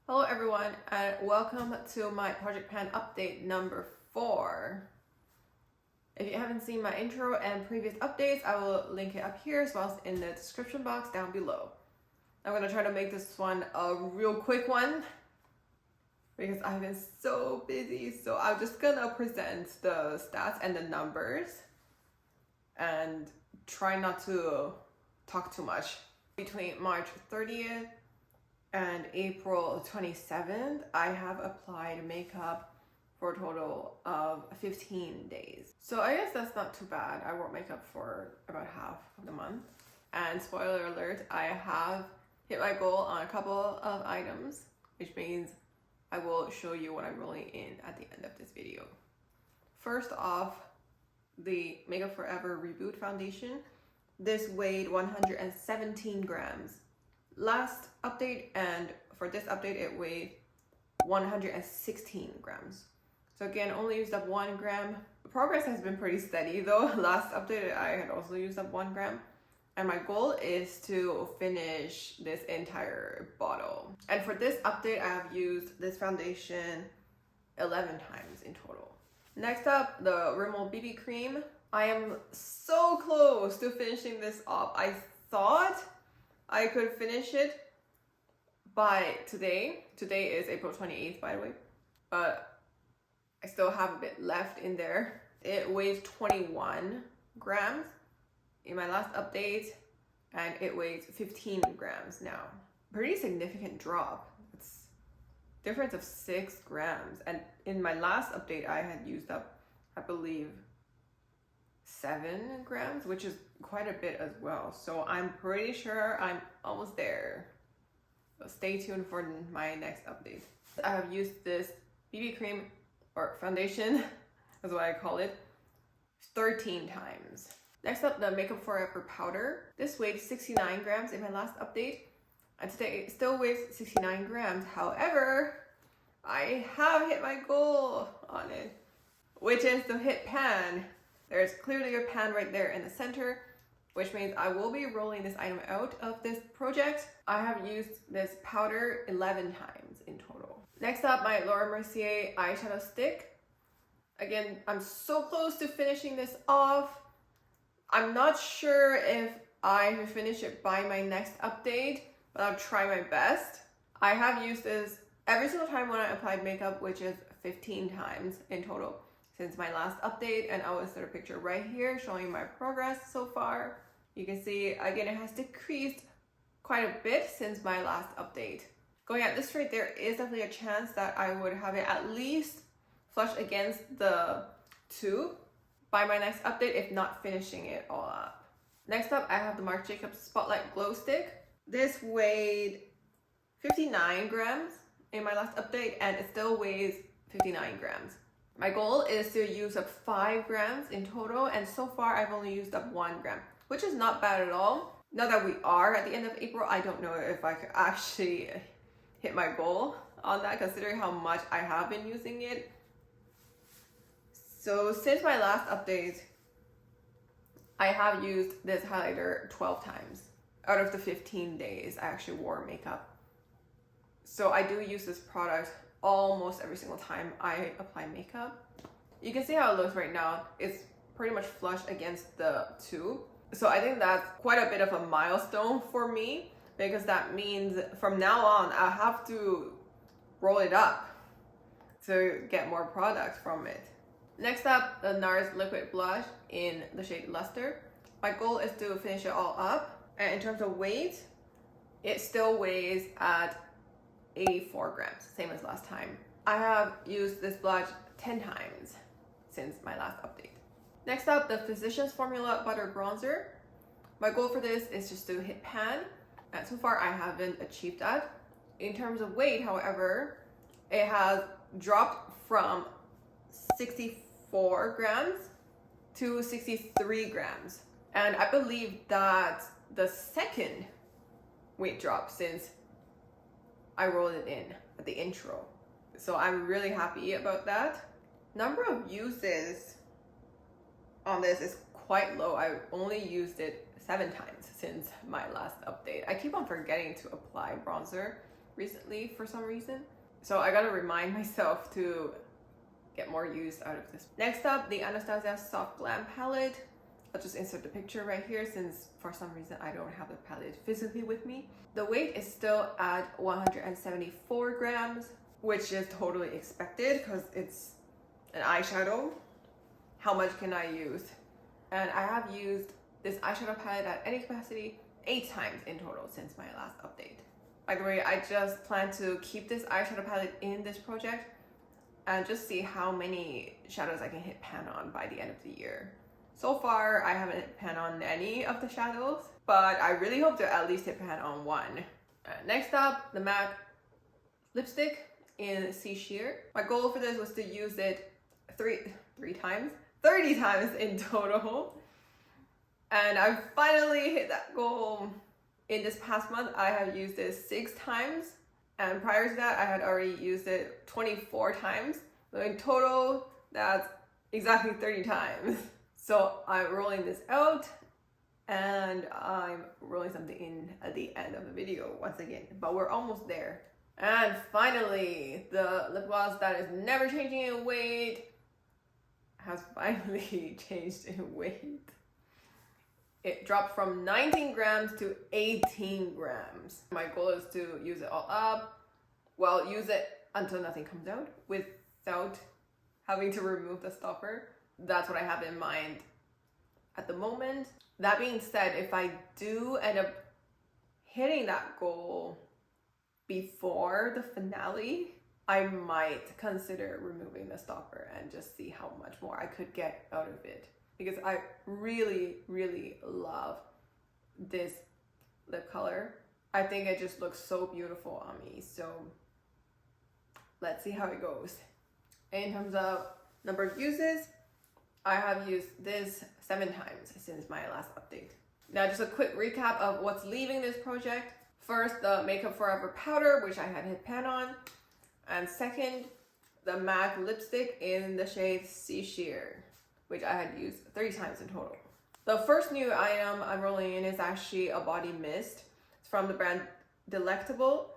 Hello everyone and welcome to my project pan update number 4. If you haven't seen my intro and previous updates, I will link it up here as well as in the description box down below. I'm going to try to make this one a real quick one because I've been so busy. So I'm just going to present the stats and the numbers and try not to talk too much. Between March 30th and April 27th, I have applied makeup for a total of 15 days. So I guess that's not too bad. I wore makeup for about half of the month. And spoiler alert, I have hit my goal on a couple of items, which means I will show you what I'm rolling in at the end of this video. First off, the Makeup Forever Reboot Foundation. This weighed 117 grams. Last update and for this update it weighed 116 grams. So again, only used up 1 gram. The progress has been pretty steady though. Last update I had also used up 1 gram. And my goal is to finish this entire bottle. And for this update, I have used this foundation 11 times in total. Next up, the Rimmel BB cream. I am so close to finishing this off. I thought I could finish it by today. Today is April 28th, by the way. But I still have a bit left in there. It weighs 21 grams in my last update, and it weighs 15 grams now. Pretty significant drop. It's a difference of 6 grams. And in my last update, I had used up, I believe, 7 grams, which is quite a bit as well. So I'm pretty sure I'm almost there. So stay tuned for my next update. I have used this BB cream or foundation, that's what I call it, 13 times. Next up, the Makeup Forever powder. This weighed 69 grams in my last update, and today it still weighs 69 grams. However, I have hit my goal on it, which is to hit pan. There's clearly a pan right there in the center, which means I will be rolling this item out of this project. I have used this powder 11 times in total. Next up, my Laura Mercier eyeshadow stick. Again, I'm so close to finishing this off. I'm not sure if I will finish it by my next update, but I'll try my best. I have used this every single time when I applied makeup, which is 15 times in total since my last update, and I will insert a picture right here showing my progress so far. You can see, again, it has decreased quite a bit since my last update. Going at this rate, there is definitely a chance that I would have it at least flush against the tube by my next update, if not finishing it all up. Next up, I have the Marc Jacobs Spotlight Glow Stick. This weighed 59 grams in my last update, and it still weighs 59 grams. My goal is to use up 5 grams in total, and so far I've only used up 1 gram, which is not bad at all. Now that we are at the end of April, I don't know if I could actually hit my goal on that, considering how much I have been using it. So since my last update, I have used this highlighter 12 times out of the 15 days I actually wore makeup. So I do use this product almost every single time I apply makeup. You can see how it looks right now. It's pretty much flush against the tube. So I think that's quite a bit of a milestone for me, because that means from now on I have to roll it up to get more product from it. Next up, the NARS liquid blush in the shade Luster. My goal is to finish it all up, and in terms of weight, it still weighs at 84 grams, same as last time. I have used this blush 10 times since my last update. Next up, the Physicians Formula Butter Bronzer. My goal for this is just to hit pan, and so far I haven't achieved that. In terms of weight, however, it has dropped from 64 grams to 63 grams. And I believe that's the second weight drop since I rolled it in at the intro. So I'm really happy about that. Number of uses on this is quite low. I only used it 7 times since my last update. I keep on forgetting to apply bronzer recently for some reason. So I gotta remind myself to get more use out of this. Next up, the Anastasia Soft Glam palette. I'll just insert the picture right here since for some reason I don't have the palette physically with me. The weight is still at 174 grams, which is totally expected because it's an eyeshadow. How much can I use? And I have used this eyeshadow palette at any capacity 8 times in total since my last update. By the way, I just plan to keep this eyeshadow palette in this project and just see how many shadows I can hit pan on by the end of the year. So far, I haven't hit pan on any of the shadows, but I really hope to at least hit pan on one. Next up, the MAC lipstick in Sea Sheer. My goal for this was to use it 30 times in total. And I've finally hit that goal. In this past month, I have used this 6 times. And prior to that, I had already used it 24 times. So in total, that's exactly 30 times. So I'm rolling this out and I'm rolling something in at the end of the video once again, but we're almost there. And finally, the lip gloss that is never changing in weight has finally changed in weight. It dropped from 19 grams to 18 grams. My goal is to use it all up. Well, use it until nothing comes out without having to remove the stopper. That's what I have in mind at the moment. That being said, if I do end up hitting that goal before the finale, I might consider removing the stopper and just see how much more I could get out of it. Because I really, really love this lip color. I think it just looks so beautiful on me. So let's see how it goes. In terms of number of uses, I have used this 7 times since my last update. Now just a quick recap of what's leaving this project. First, the Makeup Forever powder, which I had hit pan on. And second, the MAC lipstick in the shade Sea Sheer, which I had used 30 times in total. The first new item I'm rolling in is actually a body mist. It's from the brand Delectable.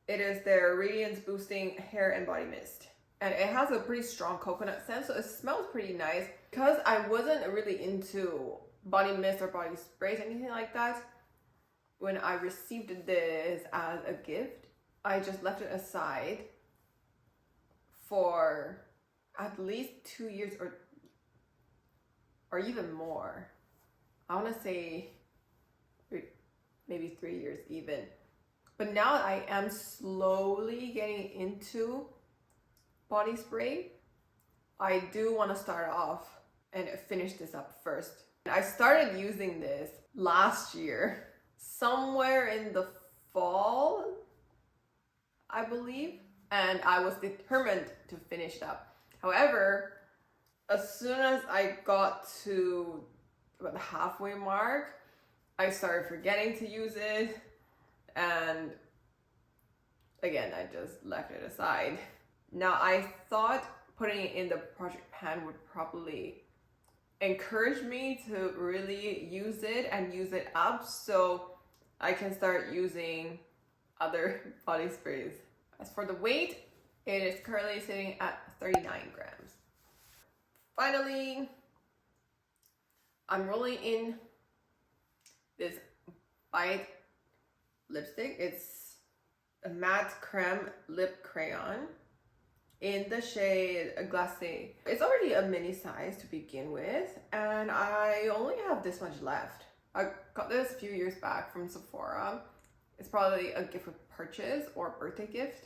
It is their Radiance Boosting Hair and Body Mist. And it has a pretty strong coconut scent, so it smells pretty nice. Because I wasn't really into body mist or body sprays, anything like that, when I received this as a gift, I just left it aside for at least 2 years or even more. I want to say maybe 3 years even. But now I am slowly getting into body spray. I do want to start off and finish this up first. I started using this last year, somewhere in the fall, I believe, and I was determined to finish it up. However, as soon as I got to about the halfway mark, I started forgetting to use it, and again, I just left it aside. Now, I thought putting it in the project pan would probably encourage me to really use it and use it up so I can start using other body sprays. As for the weight, it is currently sitting at 39 grams. Finally, I'm rolling in this Bite lipstick. It's a matte creme lip crayon in the shade Glacé. It's already a mini size to begin with, and I only have this much left. I got this a few years back from Sephora. It's probably a gift with purchase or a birthday gift.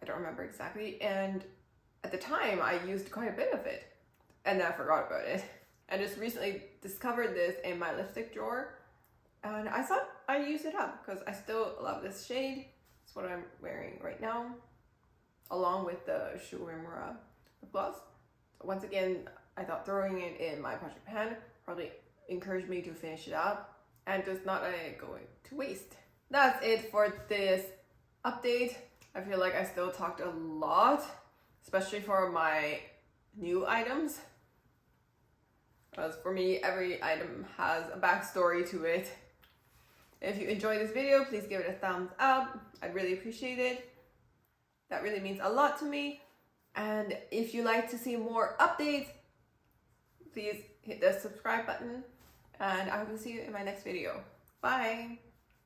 I don't remember exactly. And at the time, I used quite a bit of it, and then I forgot about it. And just recently discovered this in my lipstick drawer, and I thought I'd use it up because I still love this shade. It's what I'm wearing right now, along with the Shu Uemura lip gloss. So once again, I thought throwing it in my project pan probably encouraged me to finish it up and just not let it go to waste. That's it for this update. I feel like I still talked a lot, especially for my new items. Because for me, every item has a backstory to it. If you enjoyed this video, please give it a thumbs up. I'd really appreciate it. That really means a lot to me. And if you like to see more updates, please hit the subscribe button. And I hope to see you in my next video. Bye.